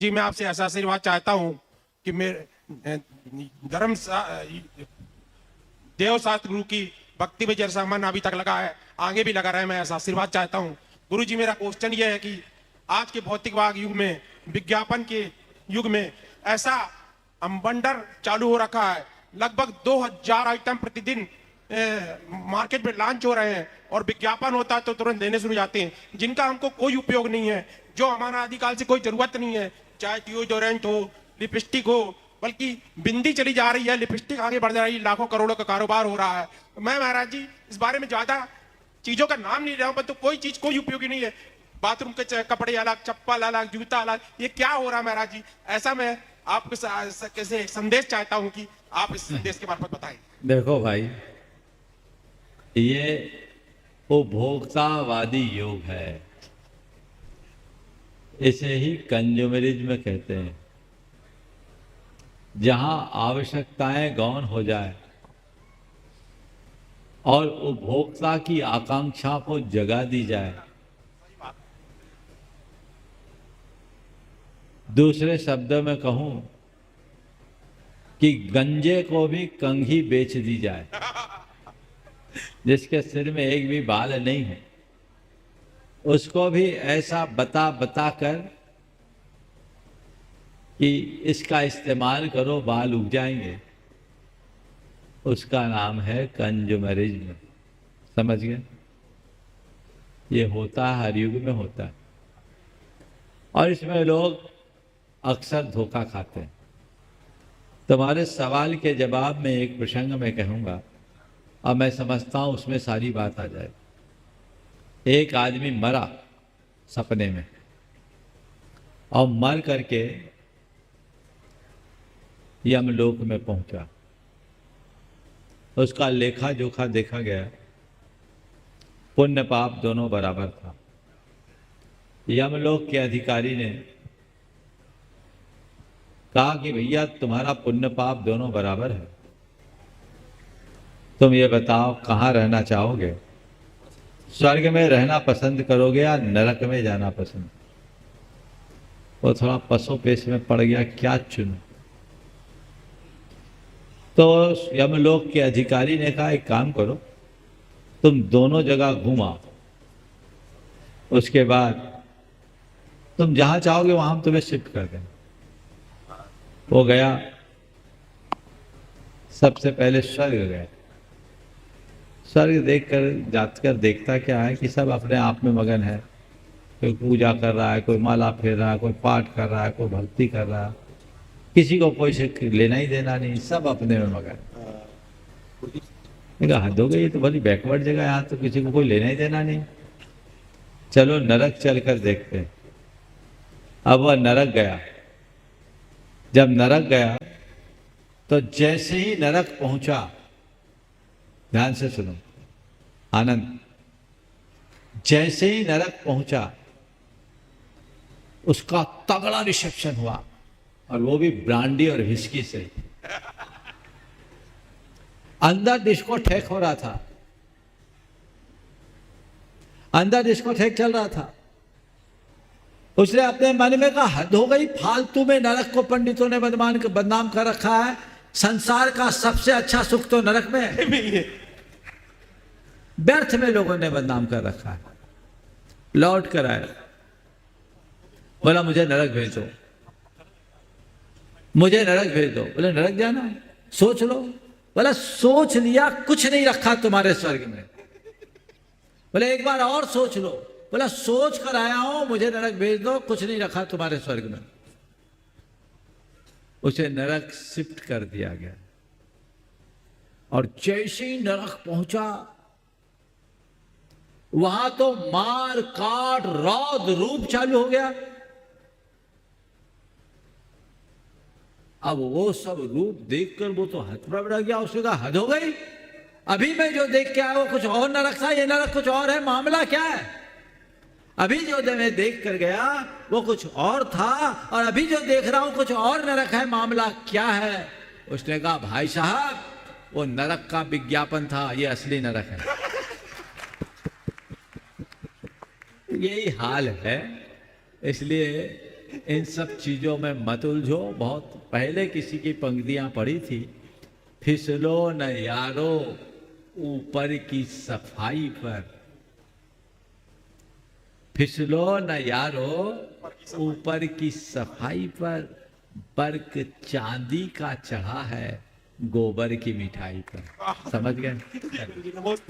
जी मैं आपसे ऐसा आशीर्वाद चाहता हूं कि मेरे धर्म देव शास्त्र गुरु की भक्ति में जैसा मन अभी तक लगा है आगे भी लगा रहे। मैं ऐसा आशीर्वाद चाहता हूं। गुरु जी मेरा क्वेश्चन ये है कि आज के भौतिकवाद युग में, विज्ञापन के युग में ऐसा अम्बंडर चालू हो रखा है, लगभग 2000 आइटम प्रतिदिन मार्केट में लॉन्च हो रहे हैं और विज्ञापन होता है तो तुरंत देने शुरू जाते हैं, जिनका हमको कोई उपयोग नहीं है, जो हमारा आदिकाल से कोई जरूरत नहीं है। चाहे डिओडोरेंट हो, लिपस्टिक हो, बल्कि बिंदी चली जा रही है, लिपस्टिक आगे बढ़ जा रही है, लाखों करोड़ों का कारोबार हो रहा है। मैं महाराज जी इस बारे में ज्यादा चीजों का नाम नहीं ले रहा हूं, परंतु कोई चीज कोई उपयोगी नहीं है। बाथरूम के कपड़े अलग, चप्पल अलग, जूता अलग, ये क्या हो रहा है महाराज जी? ऐसा मैं आपको कैसे संदेश चाहता हूं कि आप इस संदेश के मार्फत बताएं। देखो भाई, ये उपभोक्तावादी युग है, इसे ही कंज्यूमरिज्म कहते हैं। जहां आवश्यकताएं गौण हो जाए और उपभोक्ता की आकांक्षा को जगा दी जाए, दूसरे शब्दों में कहूं कि गंजे को भी कंघी बेच दी जाए, जिसके सिर में एक भी बाल नहीं है, उसको भी ऐसा बता बता कर कि इसका इस्तेमाल करो बाल उग जाएंगे, उसका नाम है कंज्यूमरिज्म। समझ गए? ये होता है, हर युग में होता है, और इसमें लोग अक्सर धोखा खाते हैं। तुम्हारे सवाल के जवाब में एक प्रसंग मैं कहूंगा और मैं समझता हूं उसमें सारी बात आ जाए। एक आदमी मरा सपने में, और मर करके यमलोक में पहुंचा। उसका लेखा जोखा देखा गया, पुण्य पाप दोनों बराबर था। यमलोक के अधिकारी ने कहा कि भैया तुम्हारा पुण्य पाप दोनों बराबर है, तुम ये बताओ कहाँ रहना चाहोगे? स्वर्ग में रहना पसंद करोगे या नरक में जाना पसंद? वो थोड़ा पसोपेश में पड़ गया, क्या चुनूं? तो यमलोक के अधिकारी ने कहा एक काम करो, तुम दोनों जगह घुमा, उसके बाद तुम जहां चाहोगे वहां हम तुम्हें शिफ्ट कर देंगे। वो गया, सबसे पहले स्वर्ग गया। स्वर्ग देखकर जाकर देखता क्या है कि सब अपने आप में मगन है। कोई पूजा कर रहा है, कोई माला फेर रहा है, कोई पाठ कर रहा है, कोई भक्ति कर रहा है, किसी को कोई लेना ही देना नहीं, सब अपने में मगन। हद हो गई, ये तो बड़ी बैकवर्ड जगह है, यहाँ तो किसी को कोई लेना ही देना नहीं। चलो नरक चलकर देखते हैं। अब वह नरक गया। जब नरक गया तो जैसे ही नरक पहुंचा, ध्यान से सुनो आनंद, जैसे ही नरक पहुंचा उसका तगड़ा रिसेप्शन हुआ, और वो भी ब्रांडी और विस्की से। अंदर डिस्कोथेक हो रहा था, अंदर डिस्कोथेक चल रहा था। उसने अपने मन में कहा हद हो गई, फालतू में नरक को पंडितों ने बदनाम कर रखा है। संसार का सबसे अच्छा सुख तो नरक में है, व्यर्थ में लोगों ने बदनाम कर रखा है। लौट कर आया, बोला मुझे नरक भेज दो, मुझे नरक भेज दो। बोले नरक जाना है, सोच लो। बोला सोच लिया, कुछ नहीं रखा तुम्हारे स्वर्ग में। बोले एक बार और सोच लो। बोला सोच कर आया हूं, मुझे नरक भेज दो, कुछ नहीं रखा तुम्हारे स्वर्ग में। उसे नरक शिफ्ट कर दिया गया, और जैसे ही नरक पहुंचा वहां तो मार काट रौद रूप चालू हो गया। अब वो सब रूप देखकर वो तो हतबड़ा बढ़ गया। उसने कहा हद हो गई, अभी मैं जो देख के आया वो कुछ और नरक था, ये नरक कुछ और है, मामला क्या है? अभी जो मैं देख कर गया वो कुछ और था, और अभी जो देख रहा हूं कुछ और नरक है, मामला क्या है? उसने कहा भाई साहब वो नरक का विज्ञापन था, ये असली नरक है। यही हाल है। इसलिए इन सब चीजों में मत उलझो। बहुत पहले किसी की पंक्तियां पढ़ी थी, फिसलो न यारो ऊपर की सफाई पर, फिसलो न यारो ऊपर की सफाई पर, बर्क चांदी का चढ़ा है गोबर की मिठाई पर। समझ गए? जी, गुरुजी, नमोस्तु।